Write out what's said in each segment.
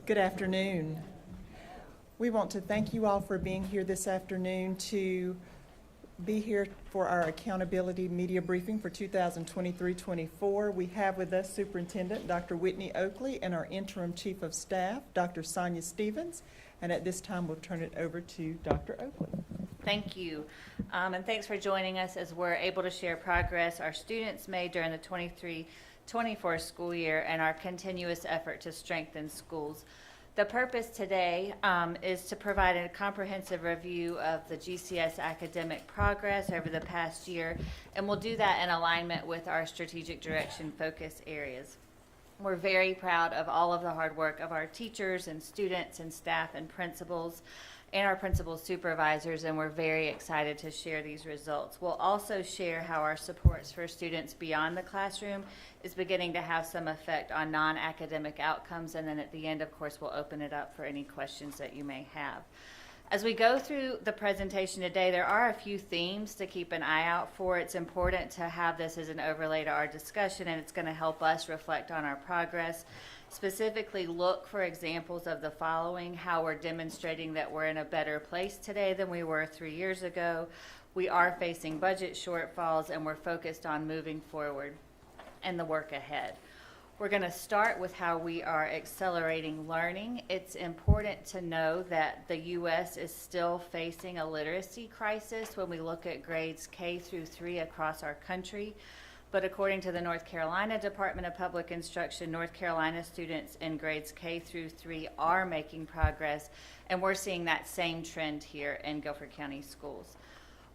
Good afternoon. We want to thank you all for being here this afternoon to be here for our accountability media briefing for 2023-24. We have with us Superintendent Dr. Whitney Oakley and our interim Chief of Staff, Dr. Sonia Stevens. And at this time, we'll turn it over to Dr. Oakley. Thank you, and thanks for joining us as we're able to share progress our students made during the 23-24 school year and our continuous effort to strengthen schools. The purpose today is to provide a comprehensive review of the GCS academic progress over the past year, and we'll do that in alignment with our strategic direction focus areas. We're very proud of all of the hard work of our teachers and students and staff and principals and our principal supervisors, and we're very excited to share these results. We'll also share how our supports for students beyond the classroom is beginning to have some effect on non-academic outcomes, and then at the end, of course, we'll open it up for any questions that you may have. As we go through the presentation today, there are a few themes to keep an eye out for. It's important to have this as an overlay to our discussion, and it's going to help us reflect on our progress. Specifically, look for examples of the following: how we're demonstrating that we're in a better place today than we were 3 years ago. We are facing budget shortfalls, and we're focused on moving forward and the work ahead. We're going to start with how we are accelerating learning. It's important to know that the U.S. is still facing a literacy crisis when we look at grades K through 3 across our country. But according to the North Carolina Department of Public Instruction, North Carolina students in grades K through 3 are making progress, and we're seeing that same trend here in Guilford County schools.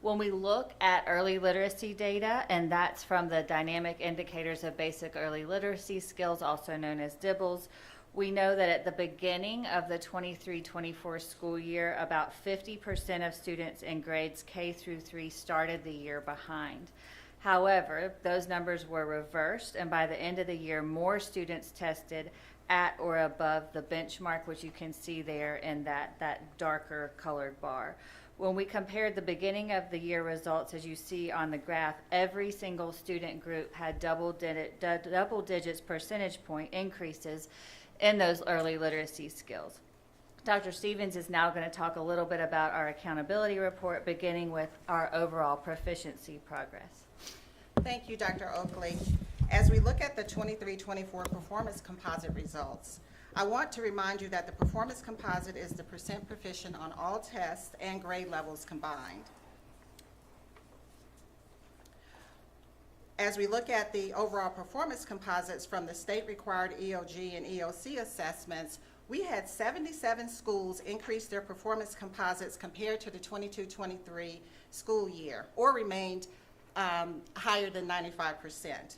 When we look at early literacy data, and that's from the Dynamic Indicators of Basic Early Literacy Skills, also known as DIBELS, we know that at the beginning of the 23-24 school year, about 50% of students in grades K through 3 started the year behind. However, those numbers were reversed, and by the end of the year, more students tested at or above the benchmark, which you can see there in that darker colored bar. When we compared the beginning of the year results, as you see on the graph, every single student group had double digits percentage point increases in those early literacy skills. Dr. Stevens is now going to talk a little bit about our accountability report, beginning with our overall proficiency progress. Thank you, Dr. Oakley. As we look at the 23-24 performance composite results, I want to remind you that the performance composite is the percent proficient on all tests and grade levels combined. As we look at the overall performance composites from the state-required EOG and EOC assessments, we had 77 schools increase their performance composites compared to the 22-23 school year, or remained higher than 95%.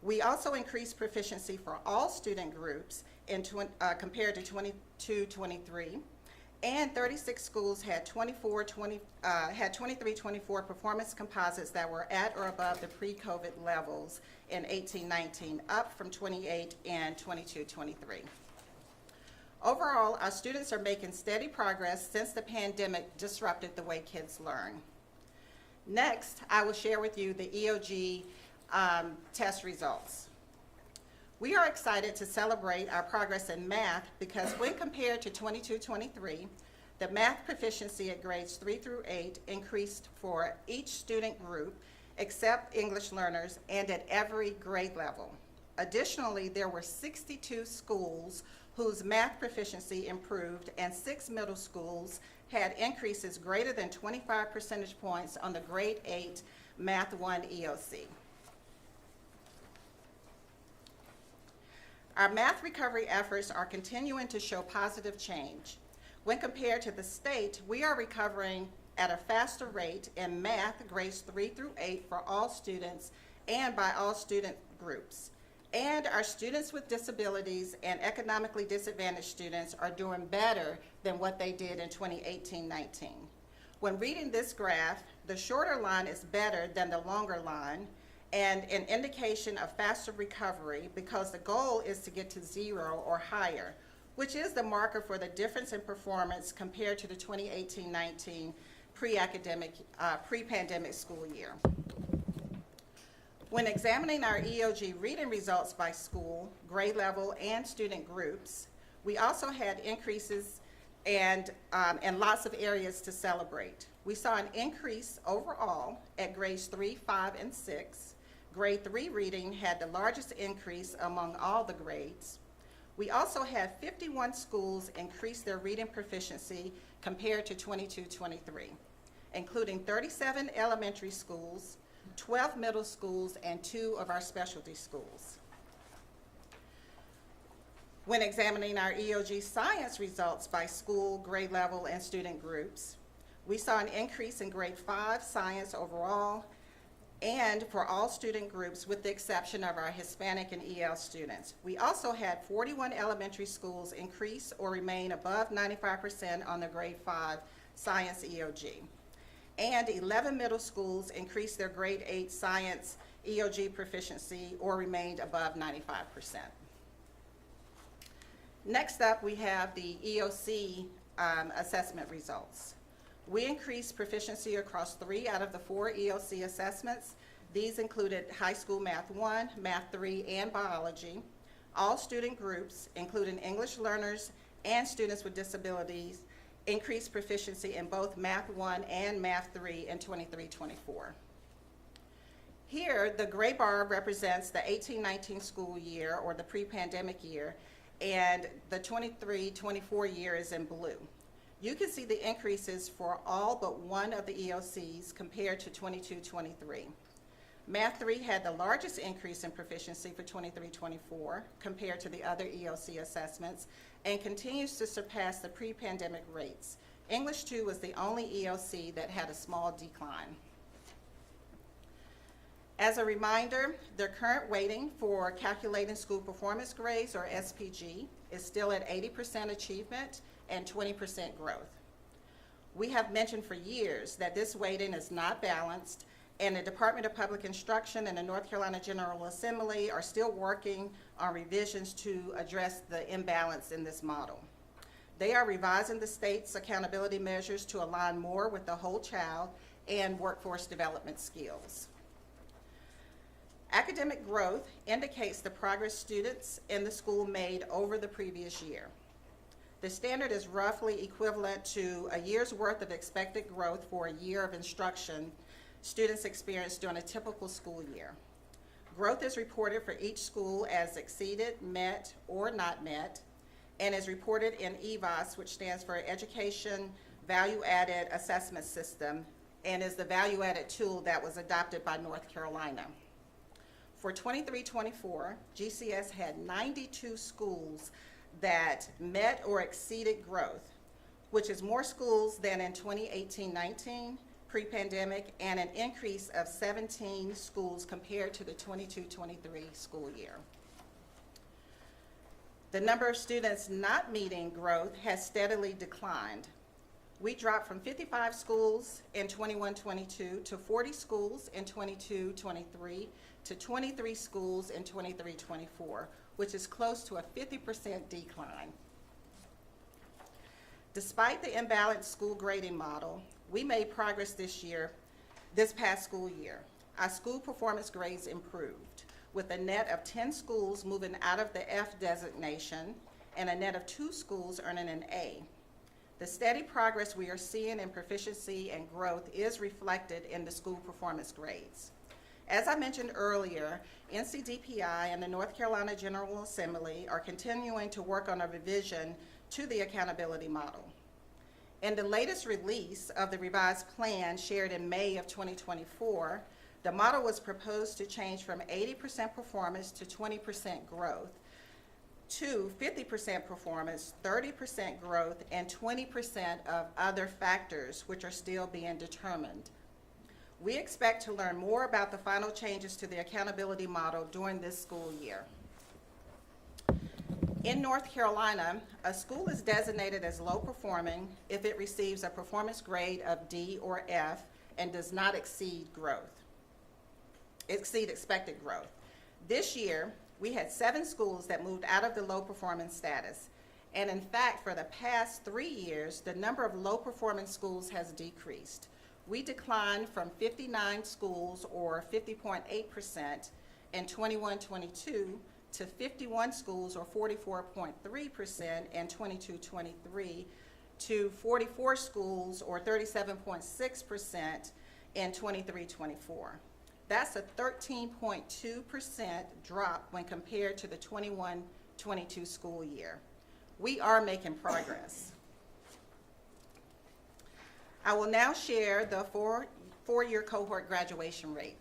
We also increased proficiency for all student groups compared to 22-23, and 36 schools had 23-24 performance composites that were at or above the pre-COVID levels in 18-19, up from 28 and 22-23. Overall, our students are making steady progress since the pandemic disrupted the way kids learn. Next, I will share with you the EOG test results. We are excited to celebrate our progress in math because when compared to 22-23, the math proficiency at grades 3 through 8 increased for each student group except English learners and at every grade level. Additionally, there were 62 schools whose math proficiency improved, and 6 middle schools had increases greater than 25 percentage points on the grade 8 Math 1 EOC. Our math recovery efforts are continuing to show positive change. When compared to the state, we are recovering at a faster rate in math grades 3 through 8 for all students and by all student groups. And our students with disabilities and economically disadvantaged students are doing better than what they did in 2018-19. When reading this graph, the shorter line is better than the longer line, and an indication of faster recovery because the goal is to get to 0 or higher, which is the marker for the difference in performance compared to the 2018-19 pre-pandemic school year. When examining our EOG reading results by school, grade level, and student groups, We also had increases and lots of areas to celebrate. We saw an increase overall at grades 3, 5, and 6. Grade 3 reading had the largest increase among all the grades. We also had 51 schools increase their reading proficiency compared to 22-23, including 37 elementary schools, 12 middle schools, and 2 of our specialty schools. When examining our EOG science results by school, grade level, and student groups, we saw an increase in grade 5 science overall and for all student groups with the exception of our Hispanic and EL students. We also had 41 elementary schools increase or remain above 95% on the grade 5 science EOG. And 11 middle schools increased their grade 8 science EOG proficiency or remained above 95%. Next up, we have the EOC assessment results. We increased proficiency across 3 out of the 4 EOC assessments. These included high school math 1, math 3, and biology. All student groups, including English learners and students with disabilities, increased proficiency in both math 1 and math 3 in 23-24. Here, the gray bar represents the 18-19 school year or the pre-pandemic year, and the 23-24 year is in blue. You can see the increases for all but one of the EOCs compared to 22-23. Math 3 had the largest increase in proficiency for 23-24 compared to the other EOC assessments and continues to surpass the pre-pandemic rates. English 2 was the only EOC that had a small decline. As a reminder, the current weighting for calculating school performance grades, or SPG, is still at 80% achievement and 20% growth. We have mentioned for years that this weighting is not balanced, and the Department of Public Instruction and the North Carolina General Assembly are still working on revisions to address the imbalance in this model. They are revising the state's accountability measures to align more with the whole child and workforce development skills. Academic growth indicates the progress students in the school made over the previous year. The standard is roughly equivalent to a year's worth of expected growth for a year of instruction students experience during a typical school year. Growth is reported for each school as exceeded, met, or not met, and is reported in EVAS, which stands for Education Value Added Assessment System, and is the value added tool that was adopted by North Carolina. For 23-24, GCS had 92 schools that met or exceeded growth, which is more schools than in 2018-19, pre-pandemic, and an increase of 17 schools compared to the 22-23 school year. The number of students not meeting growth has steadily declined. We dropped from 55 schools in 21-22 to 40 schools in 22-23 to 23 schools in 23-24, which is close to a 50% decline. Despite the imbalanced school grading model, we made progress this past school year. Our school performance grades improved, with a net of 10 schools moving out of the F designation and a net of 2 schools earning an A. The steady progress we are seeing in proficiency and growth is reflected in the school performance grades. As I mentioned earlier, NCDPI and the North Carolina General Assembly are continuing to work on a revision to the accountability model. In the latest release of the revised plan shared in May of 2024, the model was proposed to change from 80% performance to 20% growth to 50% performance, 30% growth, and 20% of other factors which are still being determined. We expect to learn more about the final changes to the accountability model during this school year. In North Carolina, a school is designated as low performing if it receives a performance grade of D or F and does not exceed expected growth. This year, we had 7 schools that moved out of the low performance status. And in fact, for the past 3 years, the number of low performance schools has decreased. We declined from 59 schools, or 50.8%, in 21-22 to 51 schools, or 44.3% in 22-23, to 44 schools, or 37.6% in 23-24. That's a 13.2% drop when compared to the 21-22 school year. We are making progress. I will now share the four-year cohort graduation rate.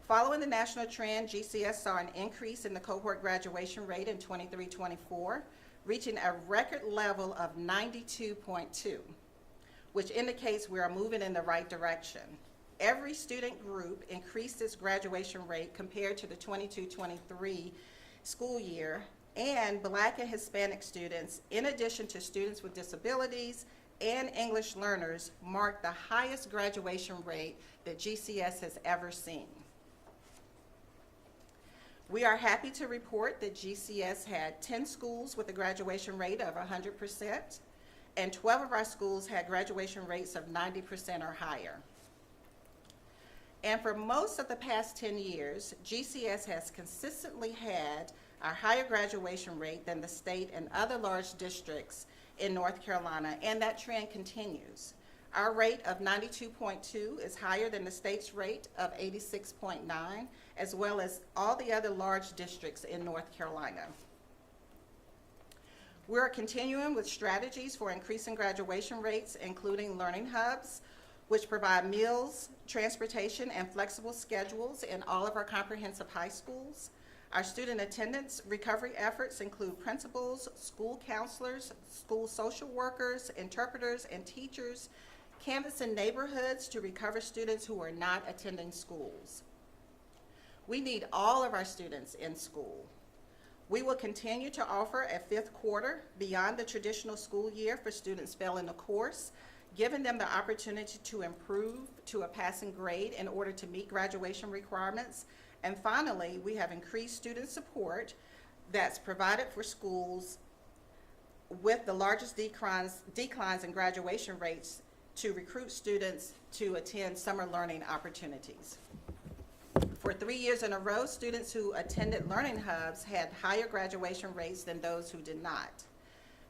Following the national trend, GCS saw an increase in the cohort graduation rate in 23-24, reaching a record level of 92.2, which indicates we are moving in the right direction. Every student group increased its graduation rate compared to the 22-23 school year, and Black and Hispanic students, in addition to students with disabilities and English learners, marked the highest graduation rate that GCS has ever seen. We are happy to report that GCS had 10 schools with a graduation rate of 100%, and 12 of our schools had graduation rates of 90% or higher. And for most of the past 10 years, GCS has consistently had a higher graduation rate than the state and other large districts in North Carolina, and that trend continues. Our rate of 92.2 is higher than the state's rate of 86.9, as well as all the other large districts in North Carolina. We're continuing with strategies for increasing graduation rates, including learning hubs, which provide meals, transportation, and flexible schedules in all of our comprehensive high schools. Our student attendance recovery efforts include principals, school counselors, school social workers, interpreters, and teachers canvassing neighborhoods to recover students who are not attending schools. We need all of our students in school. We will continue to offer a fifth quarter beyond the traditional school year for students failing a course, giving them the opportunity to improve to a passing grade in order to meet graduation requirements. And finally, we have increased student support that's provided for schools with the largest declines in graduation rates to recruit students to attend summer learning opportunities. For 3 years in a row, students who attended learning hubs had higher graduation rates than those who did not.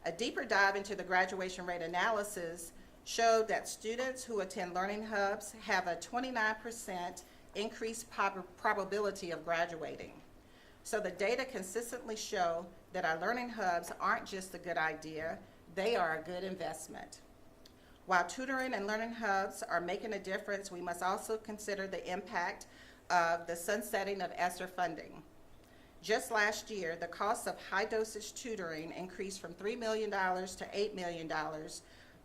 A deeper dive into the graduation rate analysis showed that students who attend learning hubs have a 29% increased probability of graduating. So the data consistently show that our learning hubs aren't just a good idea, they are a good investment. While tutoring and learning hubs are making a difference, we must also consider the impact of the sunsetting of ESSER funding. Just last year, the cost of high-dosage tutoring increased from $3 million to $8 million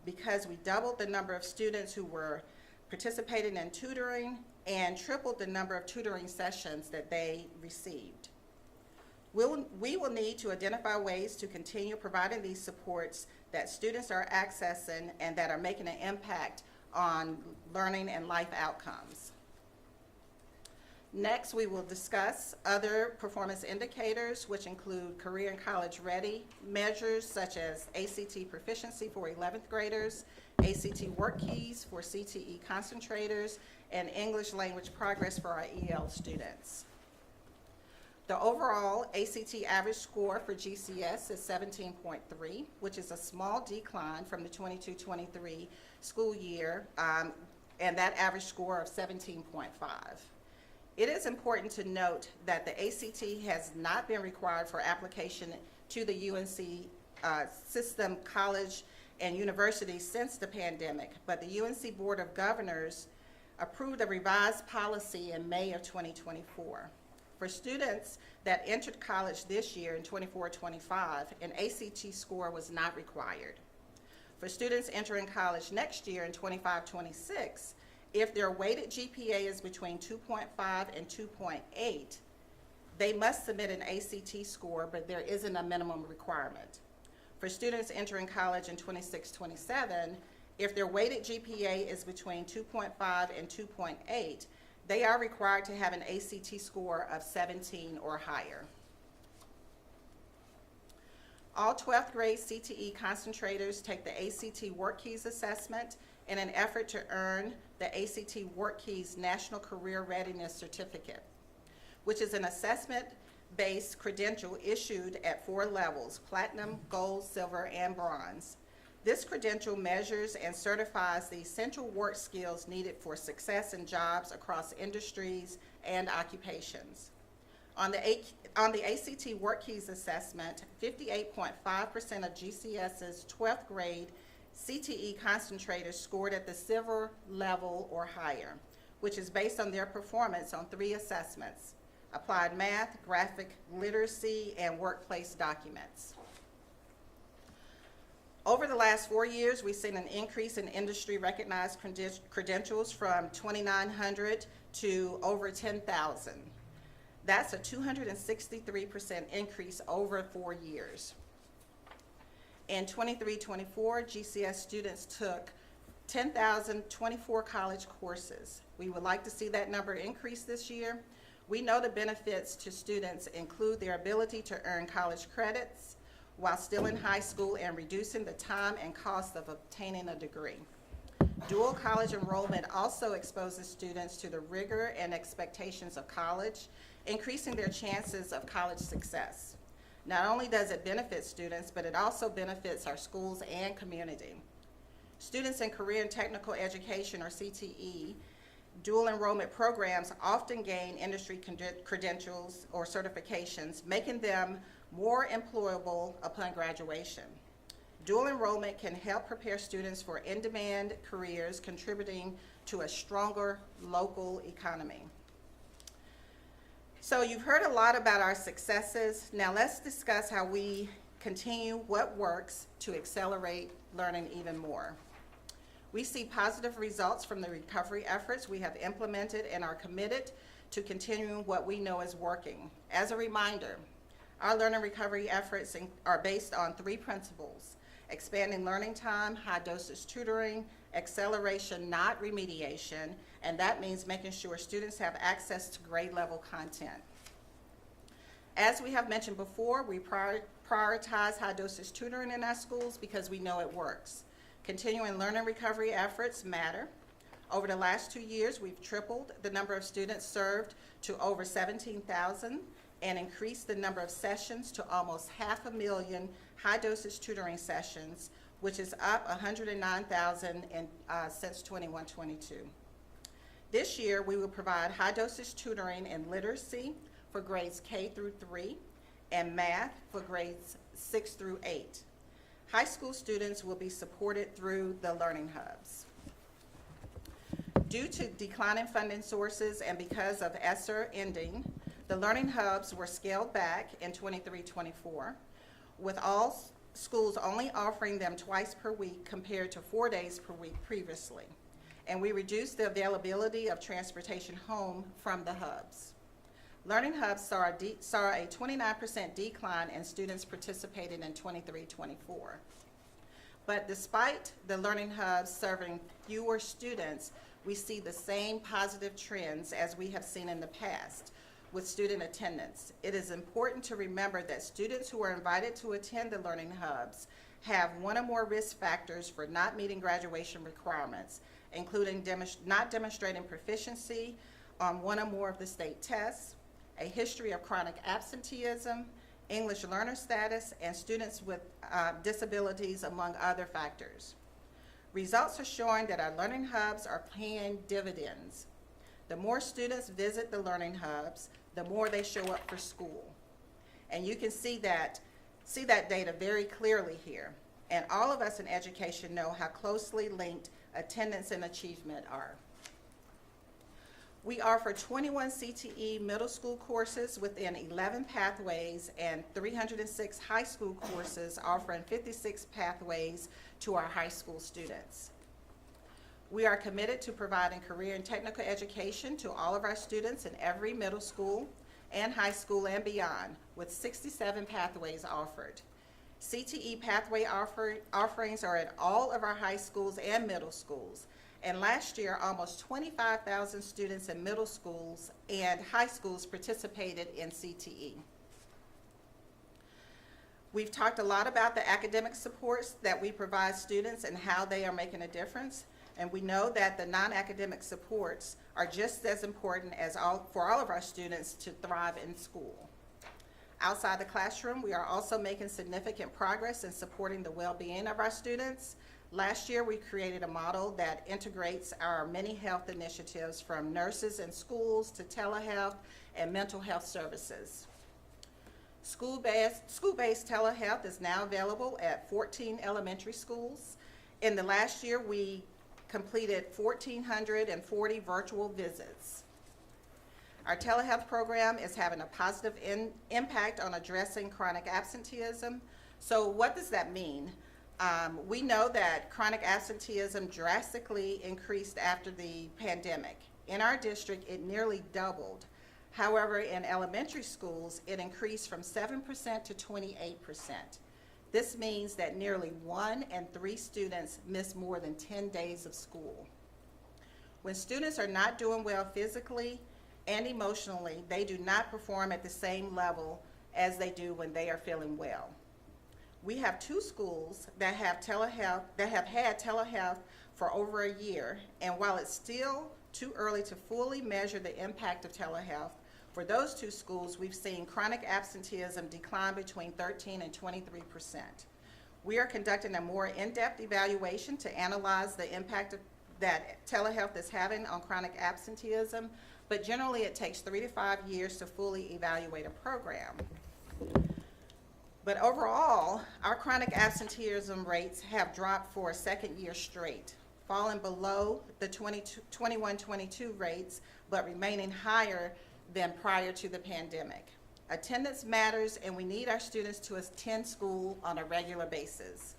because we doubled the number of students who were participating in tutoring and tripled the number of tutoring sessions that they received. We will need to identify ways to continue providing these supports that students are accessing and that are making an impact on learning and life outcomes. Next, we will discuss other performance indicators, which include career and college ready measures such as ACT proficiency for 11th graders, ACT work keys for CTE concentrators, and English language progress for our EL students. The overall ACT average score for GCS is 17.3, which is a small decline from the 22-23 school year, and that average score of 17.5. It is important to note that the ACT has not been required for application to the UNC system, college, and university since the pandemic, but the UNC Board of Governors approved a revised policy in May of 2024. For students that entered college this year in 24-25, an ACT score was not required. For students entering college next year in 25-26, if their weighted GPA is between 2.5 and 2.8, they must submit an ACT score, but there isn't a minimum requirement. For students entering college in 26-27, if their weighted GPA is between 2.5 and 2.8, they are required to have an ACT score of 17 or higher. All 12th grade CTE concentrators take the ACT Work Keys assessment in an effort to earn the ACT Work Keys National Career Readiness Certificate, which is an assessment GCS-based credential issued at 4 levels: platinum, gold, silver, and bronze. This credential measures and certifies the essential work skills needed for success in jobs across industries and occupations. On the ACT Work Keys assessment, 58.5% of GCS's 12th grade CTE concentrators scored at the silver level or higher, which is based on their performance on 3 assessments: applied math, graphic literacy, and workplace documents. Over the last 4 years, we've seen an increase in industry-recognized credentials from 2,900 to over 10,000. That's a 263% increase over 4 years. In 23-24, GCS students took 10,024 college courses. We would like to see that number increase this year. We know the benefits to students include their ability to earn college credits while still in high school and reducing the time and cost of obtaining a degree. Dual college enrollment also exposes students to the rigor and expectations of college, increasing their chances of college success. Not only does it benefit students, but it also benefits our schools and community. Students in career and technical education, or CTE, dual enrollment programs often gain industry credentials or certifications, making them more employable upon graduation. Dual enrollment can help prepare students for in-demand careers, contributing to a stronger local economy. So you've heard a lot about our successes. Now let's discuss how we continue what works to accelerate learning even more. We see positive results from the recovery efforts we have implemented and are committed to continuing what we know is working. As a reminder, our learning recovery efforts are based on 3 principles: expanding learning time, high dosage tutoring, acceleration, not remediation, and that means making sure students have access to grade level content. As we have mentioned before, we prioritize high dosage tutoring in our schools because we know it works. Continuing learning recovery efforts matter. Over the last 2 years, we've tripled the number of students served to over 17,000 and increased the number of sessions to almost 500,000 high dosage tutoring sessions, which is up 109,000 since 21-22. This year, we will provide high dosage tutoring in literacy for grades K through 3 and math for grades 6 through 8. High school students will be supported through the learning hubs. Due to declining funding sources and because of ESSER ending, the learning hubs were scaled back in 23-24, with all schools only offering them twice per week compared to 4 days per week previously. And we reduced the availability of transportation home from the hubs. Learning hubs saw a 29% decline in students participating in 23-24. But despite the learning hubs serving fewer students, we see the same positive trends as we have seen in the past with student attendance. It is important to remember that students who are invited to attend the learning hubs have 1 or more risk factors for not meeting graduation requirements, including not demonstrating proficiency on 1 or more of the state tests, a history of chronic absenteeism, English learner status, and students with disabilities, among other factors. Results are showing that our learning hubs are paying dividends. The more students visit the learning hubs, the more they show up for school. And you can see that data very clearly here. And all of us in education know how closely linked attendance and achievement are. We offer 21 CTE middle school courses within 11 pathways and 306 high school courses offering 56 pathways to our high school students. We are committed to providing career and technical education to all of our students in every middle school and high school and beyond, with 67 pathways offered. CTE pathway offerings are at all of our high schools and middle schools. And last year, almost 25,000 students in middle schools and high schools participated in CTE. We've talked a lot about the academic supports that we provide students and how they are making a difference. And we know that the non-academic supports are just as important as for all of our students to thrive in school. Outside the classroom, we are also making significant progress in supporting the well-being of our students. Last year, we created a model that integrates our many health initiatives from nurses in schools to telehealth and mental health services. School-based telehealth is now available at 14 elementary schools. In the last year, we completed 1,440 virtual visits. Our telehealth program is having a positive impact on addressing chronic absenteeism. So what does that mean? We know that chronic absenteeism drastically increased after the pandemic. In our district, it nearly doubled. However, in elementary schools, it increased from 7% to 28%. This means that nearly 1 in 3 students miss more than 10 days of school. When students are not doing well physically and emotionally, they do not perform at the same level as they do when they are feeling well. We have 2 schools that have had telehealth for over a year, and while it's still too early to fully measure the impact of telehealth, for those 2 schools, we've seen chronic absenteeism decline between 13 and 23%. We are conducting a more in-depth evaluation to analyze the impact that telehealth is having on chronic absenteeism, but generally it takes 3 to 5 years to fully evaluate a program. But overall, our chronic absenteeism rates have dropped for a second year straight, falling below the 21-22 rates, but remaining higher than prior to the pandemic. Attendance matters, and we need our students to attend school on a regular basis.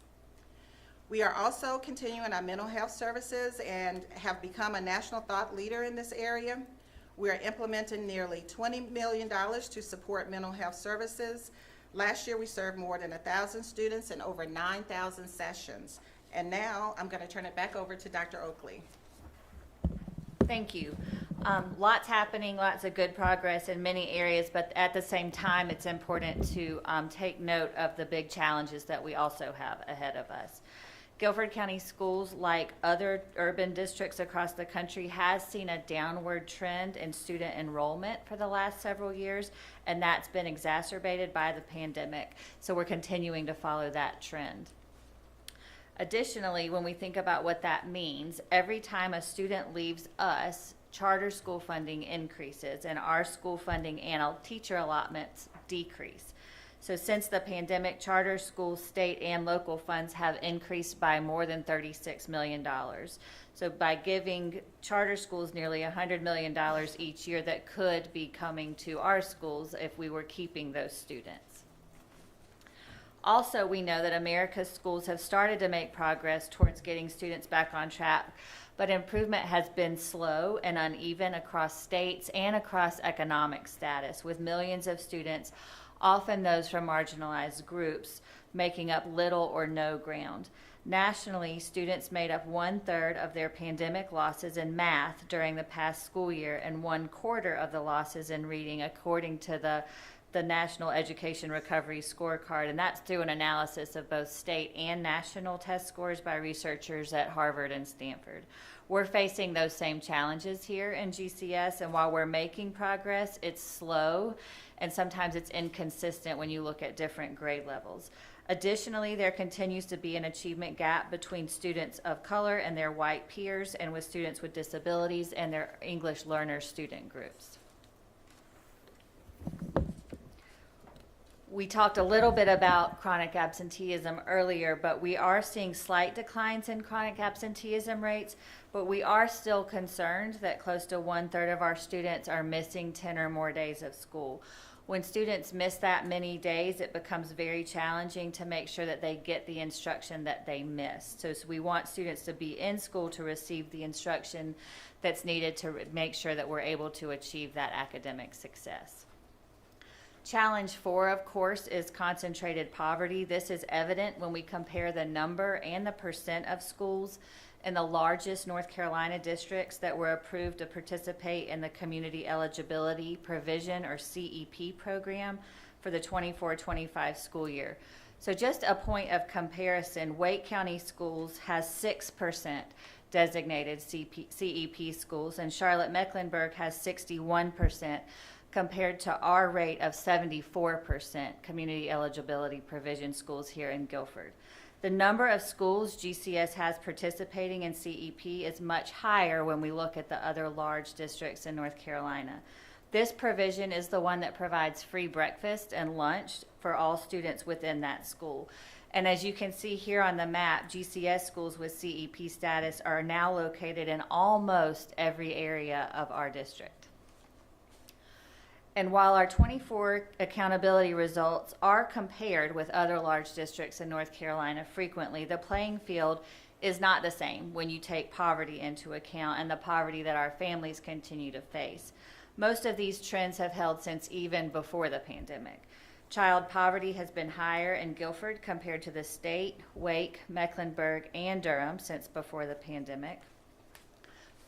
We are also continuing our mental health services and have become a national thought leader in this area. We are implementing nearly $20 million to support mental health services. Last year, we served more than 1,000 students in over 9,000 sessions. And now, I'm going to turn it back over to Dr. Oakley. Thank you. Lots happening, lots of good progress in many areas, but at the same time, it's important to take note of the big challenges that we also have ahead of us. Guilford County Schools, like other urban districts across the country, has seen a downward trend in student enrollment for the last several years, and that's been exacerbated by the pandemic. So we're continuing to follow that trend. Additionally, when we think about what that means, every time a student leaves us, charter school funding increases, and our school funding and teacher allotments decrease. So since the pandemic, charter schools, state and local funds have increased by more than $36 million. So by giving charter schools nearly $100 million each year, that could be coming to our schools if we were keeping those students. Also, we know that America's schools have started to make progress towards getting students back on track, but improvement has been slow and uneven across states and across economic status, with millions of students, often those from marginalized groups, making up little or no ground. Nationally, students made up 1/3 of their pandemic losses in math during the past school year and 1/4 of the losses in reading, according to the National Education Recovery Scorecard, and that's through an analysis of both state and national test scores by researchers at Harvard and Stanford. We're facing those same challenges here in GCS, and while we're making progress, it's slow, and sometimes it's inconsistent when you look at different grade levels. Additionally, there continues to be an achievement gap between students of color and their white peers, and with students with disabilities and their English learner student groups. We talked a little bit about chronic absenteeism earlier, but we are seeing slight declines in chronic absenteeism rates, but we are still concerned that close to 1/3 of our students are missing 10 or more days of school. When students miss that many days, it becomes very challenging to make sure that they get the instruction that they missed. So we want students to be in school to receive the instruction that's needed to make sure that we're able to achieve that academic success. Challenge 4, of course, is concentrated poverty. This is evident when we compare the number and the percent of schools in the largest North Carolina districts that were approved to participate in the Community Eligibility Provision, or CEP program, for the 24-25 school year. So just a point of comparison, Wake County Schools has 6% designated CEP schools, and Charlotte-Mecklenburg has 61%. compared to our rate of 74% community eligibility provision schools here in Guilford. The number of schools GCS has participating in CEP is much higher when we look at the other large districts in North Carolina. This provision is the one that provides free breakfast and lunch for all students within that school. And as you can see here on the map, GCS schools with CEP status are now located in almost every area of our district. And while our 24 accountability results are compared with other large districts in North Carolina frequently, the playing field is not the same when you take poverty into account and the poverty that our families continue to face. Most of these trends have held since even before the pandemic. Child poverty has been higher in Guilford compared to the state, Wake, Mecklenburg, and Durham since before the pandemic.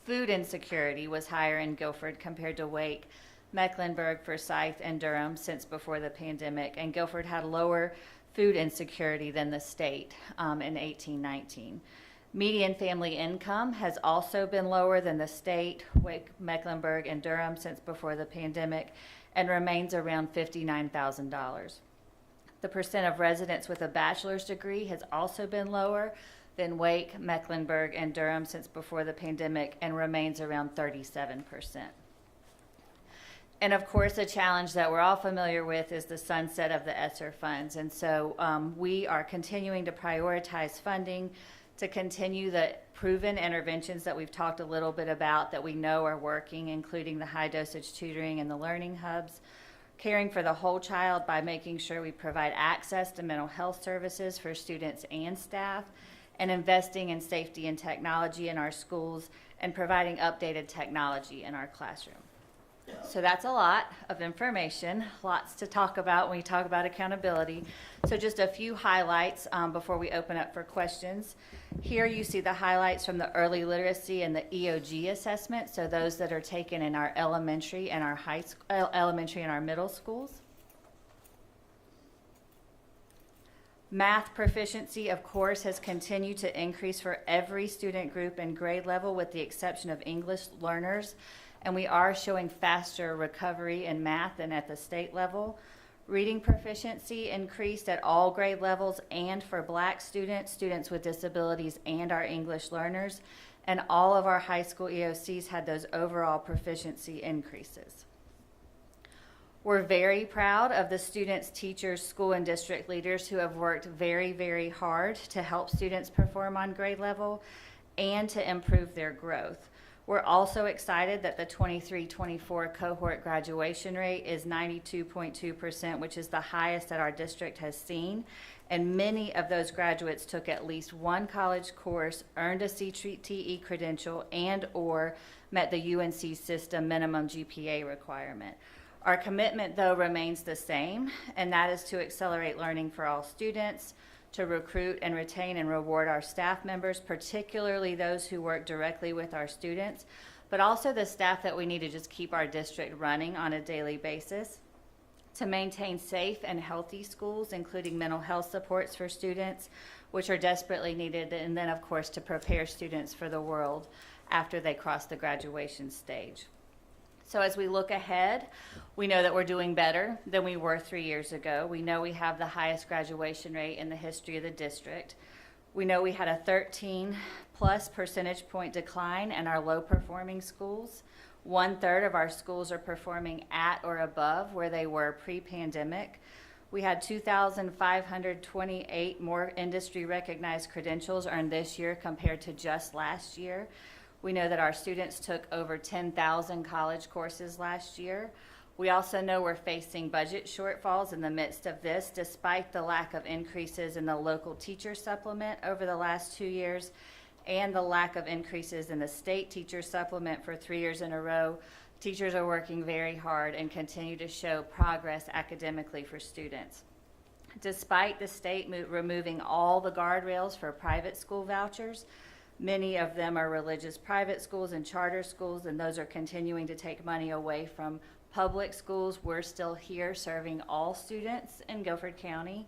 Food insecurity was higher in Guilford compared to Wake, Mecklenburg, Forsyth, and Durham since before the pandemic, and Guilford had lower food insecurity than the state in 1819. Median family income has also been lower than the state, Wake, Mecklenburg, and Durham since before the pandemic, and remains around $59,000. The percent of residents with a bachelor's degree has also been lower than Wake, Mecklenburg, and Durham since before the pandemic, and remains around 37%. And of course, a challenge that we're all familiar with is the sunset of the ESSER funds. And so we are continuing to prioritize funding to continue the proven interventions that we've talked a little bit about that we know are working, including the high dosage tutoring and the learning hubs, caring for the whole child by making sure we provide access to mental health services for students and staff, and investing in safety and technology in our schools, and providing updated technology in our classroom. So that's a lot of information, lots to talk about when we talk about accountability. So just a few highlights before we open up for questions. Here you see the highlights from the early literacy and the EOG assessment, so those that are taken in our elementary and our elementary and our middle schools. Math proficiency, of course, has continued to increase for every student group and grade level with the exception of English learners. And we are showing faster recovery in math than at the state level. Reading proficiency increased at all grade levels and for Black students, students with disabilities, and our English learners. And all of our high school EOCs had those overall proficiency increases. We're very proud of the students, teachers, school, and district leaders who have worked very, very hard to help students perform on grade level and to improve their growth. We're also excited that the 23-24 cohort graduation rate is 92.2%, which is the highest that our district has seen. And many of those graduates took at least one college course, earned a CTE credential, and/or met the UNC system minimum GPA requirement. Our commitment, though, remains the same, and that is to accelerate learning for all students, to recruit and retain and reward our staff members, particularly those who work directly with our students, but also the staff that we need to just keep our district running on a daily basis, to maintain safe and healthy schools, including mental health supports for students, which are desperately needed, and then, of course, to prepare students for the world after they cross the graduation stage. So as we look ahead, we know that we're doing better than we were 3 years ago. We know we have the highest graduation rate in the history of the district. We know we had a 13+ percentage point decline in our low performing schools. 1/3 of our schools are performing at or above where they were pre-pandemic. We had 2,528 more industry recognized credentials earned this year compared to just last year. We know that our students took over 10,000 college courses last year. We also know we're facing budget shortfalls in the midst of this, despite the lack of increases in the local teacher supplement over the last 2 years and the lack of increases in the state teacher supplement for 3 years in a row. Teachers are working very hard and continue to show progress academically for students. Despite the state removing all the guardrails for private school vouchers, many of them are religious private schools and charter schools, and those are continuing to take money away from public schools. We're still here serving all students in Guilford County.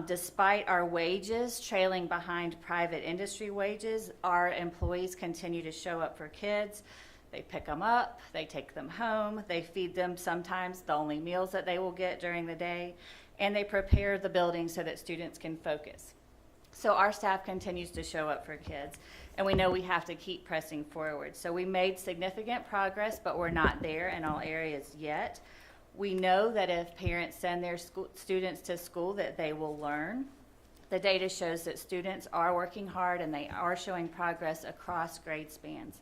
Despite our wages trailing behind private industry wages, our employees continue to show up for kids. They pick them up, they take them home, they feed them sometimes the only meals that they will get during the day, and they prepare the building so that students can focus. So our staff continues to show up for kids, and we know we have to keep pressing forward. So we made significant progress, but we're not there in all areas yet. We know that if parents send their students to school, that they will learn. The data shows that students are working hard and they are showing progress across grade spans.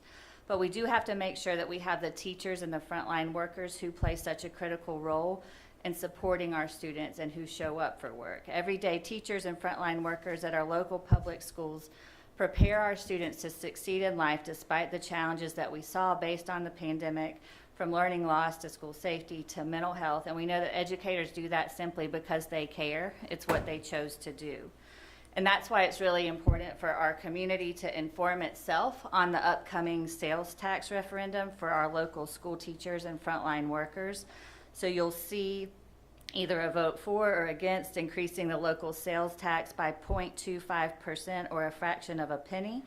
But we do have to make sure that we have the teachers and the frontline workers who play such a critical role in supporting our students and who show up for work. Every day, teachers and frontline workers at our local public schools prepare our students to succeed in life despite the challenges that we saw based on the pandemic, from learning loss to school safety to mental health. And we know that educators do that simply because they care. It's what they chose to do. And that's why it's really important for our community to inform itself on the upcoming sales tax referendum for our local school teachers and frontline workers. So you'll see either a vote for or against increasing the local sales tax by 0.25% or a fraction of a penny.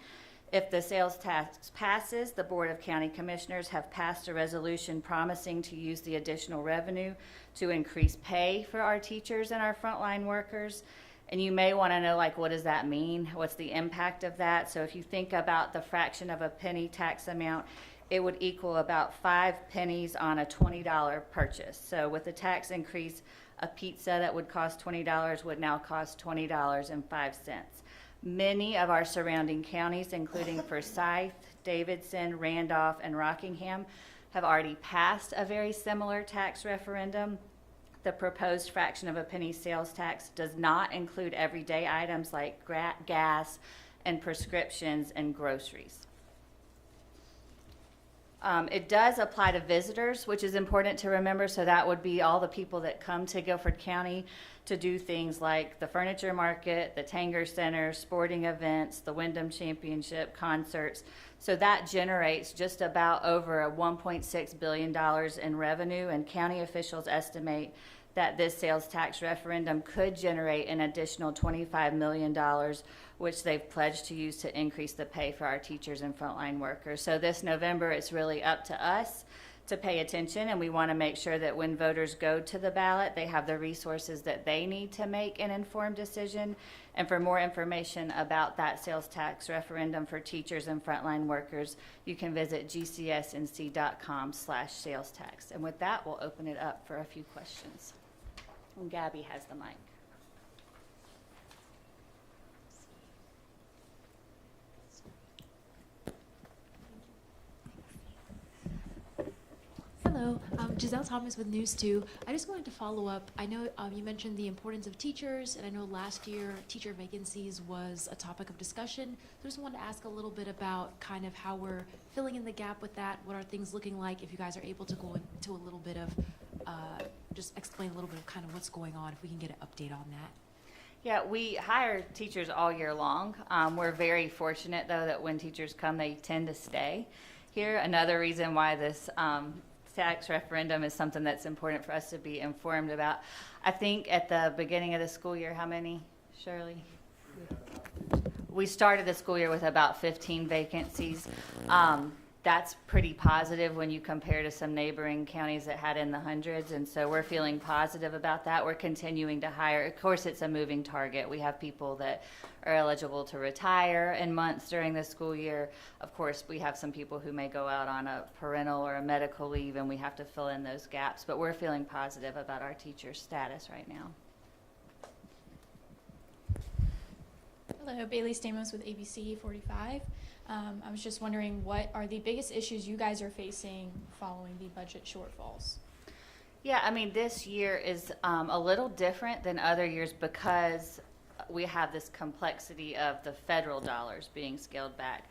If the sales tax passes, the Board of County Commissioners have passed a resolution promising to use the additional revenue to increase pay for our teachers and our frontline workers. And you may want to know, like, what does that mean? What's the impact of that? So if you think about the fraction of a penny tax amount, it would equal about 5 pennies on a $20 purchase. So with the tax increase, a pizza that would cost $20 would now cost $20.05. Many of our surrounding counties, including Forsyth, Davidson, Randolph, and Rockingham, have already passed a very similar tax referendum. The proposed fraction of a penny sales tax does not include everyday items like gas and prescriptions and groceries. It does apply to visitors, which is important to remember. So that would be all the people that come to Guilford County to do things like the furniture market, the Tanger Center, sporting events, the Wyndham Championship, concerts. So that generates just about over a $1.6 billion in revenue, and county officials estimate that this sales tax referendum could generate an additional $25 million, which they've pledged to use to increase the pay for our teachers and frontline workers. So this November, it's really up to us to pay attention, and we want to make sure that when voters go to the ballot, they have the resources that they need to make an informed decision. And for more information about that sales tax referendum for teachers and frontline workers, you can visit gcsnc.com/sales tax. And with that, we'll open it up for a few questions. And Gabby has the mic. Hello, Giselle Thomas with News 2. I just wanted to follow up. I know you mentioned the importance of teachers, and I know last year teacher vacancies was a topic of discussion. So I just wanted to ask a little bit about kind of how we're filling in the gap with that. What are things looking like? If you guys are able to go into a little bit of, just explain a little bit of kind of what's going on, if we can get an update on that. Yeah, we hire teachers all year long. We're very fortunate, though, that when teachers come, they tend to stay here. Another reason why this tax referendum is something that's important for us to be informed about. I think at the beginning of the school year, how many, Shirley? We started the school year with about 15 vacancies. That's pretty positive when you compare to some neighboring counties that had in the hundreds, and so we're feeling positive about that. We're continuing to hire. Of course, it's a moving target. We have people that are eligible to retire in months during the school year. Of course, we have some people who may go out on a parental or a medical leave, and we have to fill in those gaps, but we're feeling positive about our teacher status right now. Hello, Bailey Stamos with ABC 45. I was just wondering, what are the biggest issues you guys are facing following the budget shortfalls? Yeah, I mean, this year is a little different than other years because we have this complexity of the federal dollars being scaled back.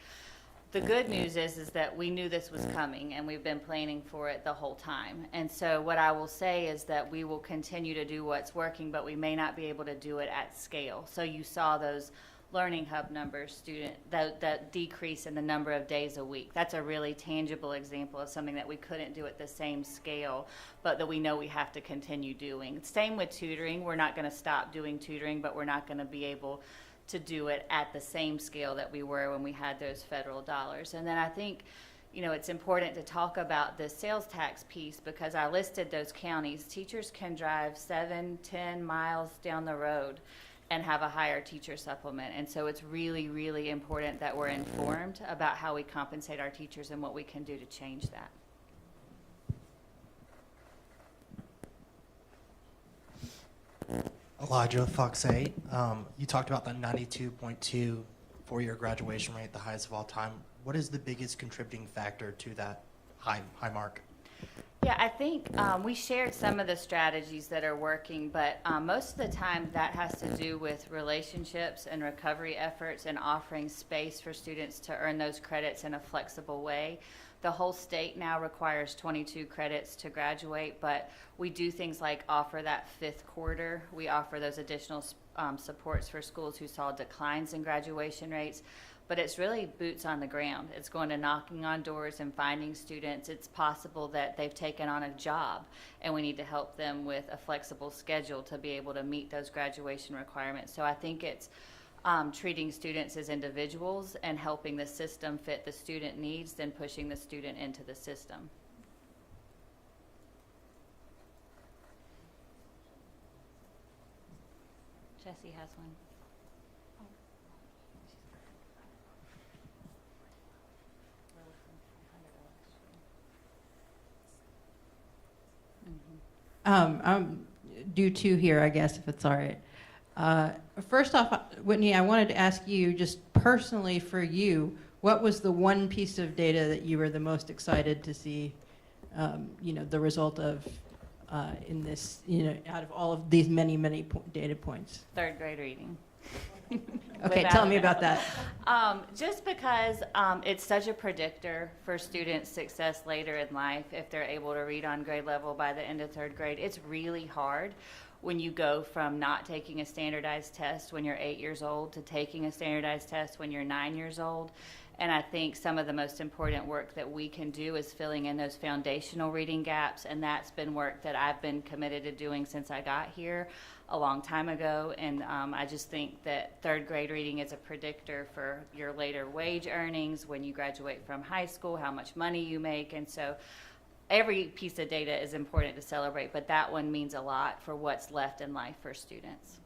The good news is that we knew this was coming, and we've been planning for it the whole time. And so what I will say is that we will continue to do what's working, but we may not be able to do it at scale. So you saw those Learning Hub numbers, that decrease in the number of days a week. That's a really tangible example of something that we couldn't do at the same scale, but that we know we have to continue doing. Same with tutoring. We're not going to stop doing tutoring, but we're not going to be able to do it at the same scale that we were when we had those federal dollars. And then I think, it's important to talk about the sales tax piece because I listed those counties. Teachers can drive 7-10 miles down the road and have a higher teacher supplement. And so it's really, really important that we're informed about how we compensate our teachers and what we can do to change that. Elijah, Fox 8. You talked about the 92.2 four-year graduation rate, the highest of all time. What is the biggest contributing factor to that high mark? Yeah, I think we shared some of the strategies that are working, but most of the time that has to do with relationships and recovery efforts and offering space for students to earn those credits in a flexible way. The whole state now requires 22 credits to graduate, but we do things like offer that fifth quarter. We offer those additional supports for schools who saw declines in graduation rates. But it's really boots on the ground. It's going to knocking on doors and finding students. It's possible that they've taken on a job, and we need to help them with a flexible schedule to be able to meet those graduation requirements. So I think it's treating students as individuals and helping the system fit the student needs than pushing the student into the system. Jesse has one. I'm due to here, I guess, if it's all right. First off, Whitney, I wanted to ask you, just personally for you, what was the one piece of data that you were the most excited to see, the result of in this, out of all of these many, many data points? Third grade reading. Okay, tell me about that. Just because it's such a predictor for students' success later in life if they're able to read on grade level by the end of third grade. It's really hard when you go from not taking a standardized test when you're 8 years old to taking a standardized test when you're 9 years old. And I think some of the most important work that we can do is filling in those foundational reading gaps, and that's been work that I've been committed to doing since I got here a long time ago. And I just think that third grade reading is a predictor for your later wage earnings when you graduate from high school, how much money you make. And so every piece of data is important to celebrate, but that one means a lot for what's left in life for students.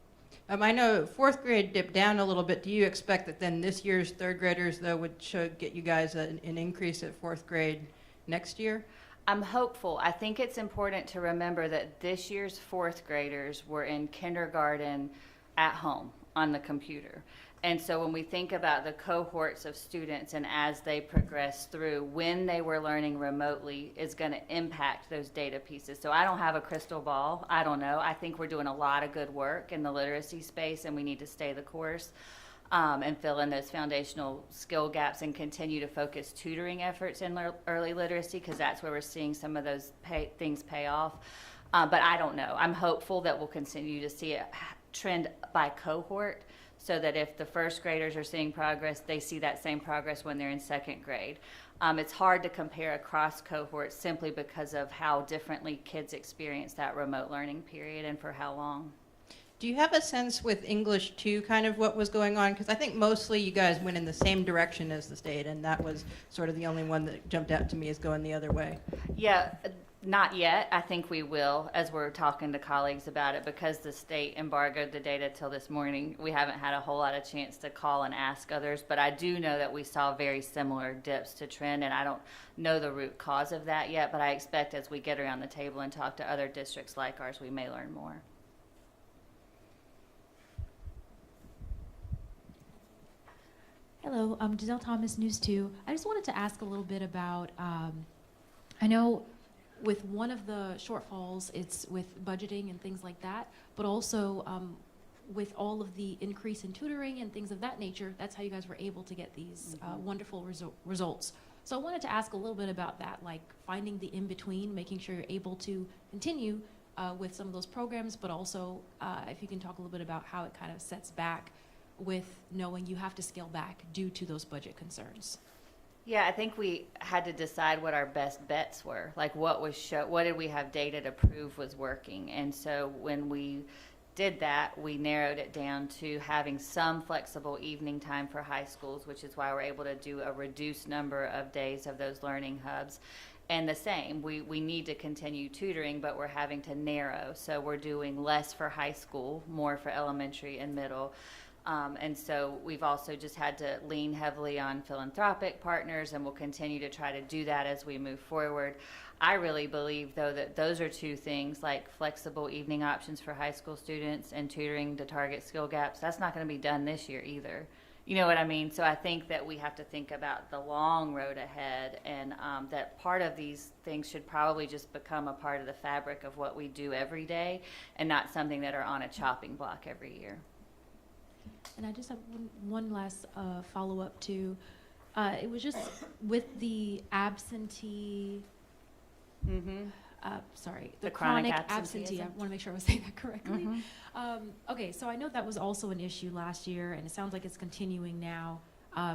I know fourth grade dipped down a little bit. Do you expect that then this year's third graders, though, should get you guys an increase at fourth grade next year? I'm hopeful. I think it's important to remember that this year's fourth graders were in kindergarten at home on the computer. And so when we think about the cohorts of students and as they progress through, when they were learning remotely is going to impact those data pieces. So I don't have a crystal ball. I don't know. I think we're doing a lot of good work in the literacy space, and we need to stay the course and fill in those foundational skill gaps and continue to focus tutoring efforts in early literacy, because that's where we're seeing some of those things pay off. But I don't know. I'm hopeful that we'll continue to see a trend by cohort, so that if the first graders are seeing progress, they see that same progress when they're in second grade. It's hard to compare across cohorts simply because of how differently kids experience that remote learning period and for how long. Do you have a sense with English 2 kind of what was going on? Because I think mostly you guys went in the same direction as the state, and that was sort of the only one that jumped out to me as going the other way. Yeah. Not yet. I think we will as we're talking to colleagues about it, because the state embargoed the data till this morning. We haven't had a whole lot of chance to call and ask others, but I do know that we saw very similar dips to trend, and I don't know the root cause of that yet, but I expect as we get around the table and talk to other districts like ours, we may learn more. Hello, Giselle Thomas, News 2. I just wanted to ask a little bit about, I know with one of the shortfalls, it's with budgeting and things like that, but also with all of the increase in tutoring and things of that nature, that's how you guys were able to get these wonderful results. So I wanted to ask a little bit about that, like finding the in-between, making sure you're able to continue with some of those programs, but also if you can talk a little bit about how it kind of sets back with knowing you have to scale back due to those budget concerns. Yeah, I think we had to decide what our best bets were. Like what did we have data to prove was working? And so when we did that, we narrowed it down to having some flexible evening time for high schools, which is why we're able to do a reduced number of days of those learning hubs. And the same, we need to continue tutoring, but we're having to narrow. So we're doing less for high school, more for elementary and middle. And so we've also just had to lean heavily on philanthropic partners, and we'll continue to try to do that as we move forward. I really believe, though, that those are two things, like flexible evening options for high school students and tutoring to target skill gaps. That's not going to be done this year either. You know what I mean? So I think that we have to think about the long road ahead, and that part of these things should probably just become a part of the fabric of what we do every day, and not something that are on a chopping block every year. And I just have one last follow-up to, it was just with the absentee, Mm-hmm. sorry, The chronic absentee. absenteeism. I want to make sure I was saying that correctly. Mm-hmm. Okay, so I know that was also an issue last year, and it sounds like it's continuing now.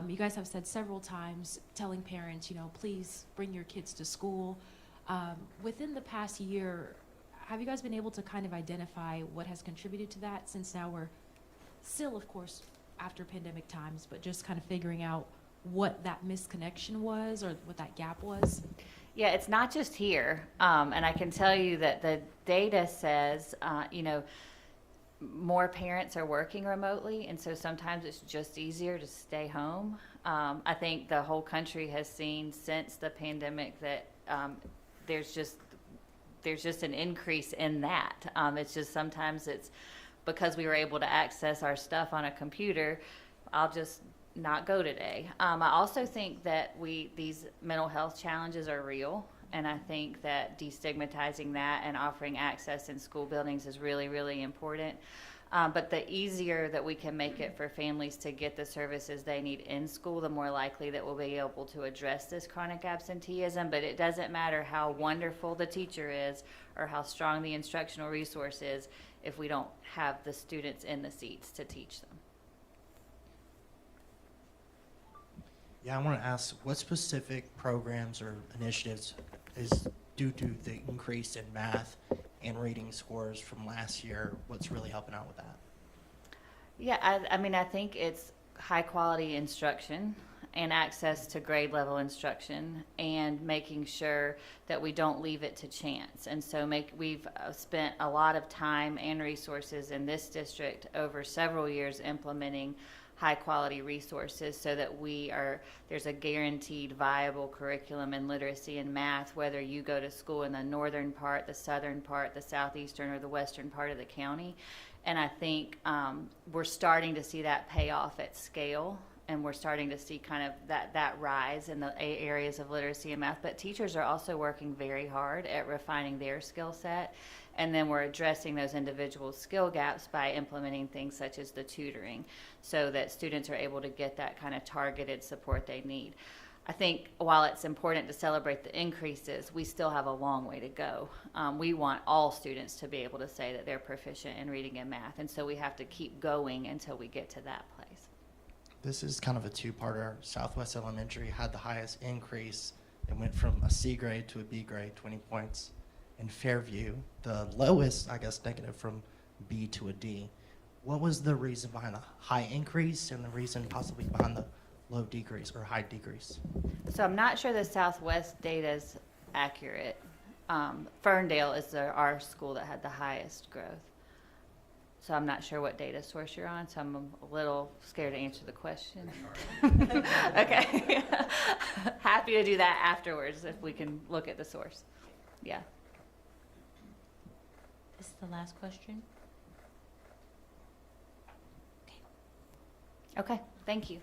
You guys have said several times, telling parents, please bring your kids to school. Within the past year, have you guys been able to kind of identify what has contributed to that, since now we're still, of course, after pandemic times, but just kind of figuring out what that misconnection was or what that gap was? Yeah, it's not just here. And I can tell you that the data says, more parents are working remotely, and so sometimes it's just easier to stay home. I think the whole country has seen since the pandemic that there's just an increase in that. It's just sometimes it's because we were able to access our stuff on a computer, I'll just not go today. I also think that these mental health challenges are real, and I think that destigmatizing that and offering access in school buildings is really, really important. But the easier that we can make it for families to get the services they need in school, the more likely that we'll be able to address this chronic absenteeism. But it doesn't matter how wonderful the teacher is or how strong the instructional resource is if we don't have the students in the seats to teach them. Yeah, I want to ask, what specific programs or initiatives is due to the increase in math and reading scores from last year? What's really helping out with that? Yeah, I think it's high quality instruction and access to grade level instruction, and making sure that we don't leave it to chance. And so we've spent a lot of time and resources in this district over several years implementing high quality resources so that there's a guaranteed viable curriculum in literacy and math, whether you go to school in the northern part, the southern part, the southeastern, or the western part of the county. And I think we're starting to see that pay off at scale, and we're starting to see kind of that rise in the areas of literacy and math. But teachers are also working very hard at refining their skill set, and then we're addressing those individual skill gaps by implementing things such as the tutoring, so that students are able to get that kind of targeted support they need. I think while it's important to celebrate the increases, we still have a long way to go. We want all students to be able to say that they're proficient in reading and math, and so we have to keep going until we get to that place. This is kind of a two-parter. Southwest Elementary had the highest increase. It went from a C grade to a B grade, 20 points. In Fairview, the lowest, I guess, negative, from B to a D. What was the reason behind the high increase and the reason possibly behind the low decrease or high decrease? So I'm not sure the Southwest data is accurate. Ferndale is our school that had the highest growth. So I'm not sure what data source you're on, so I'm a little scared to answer the question. Okay. Happy to do that afterwards if we can look at the source. Yeah. This is the last question. Okay, thank you.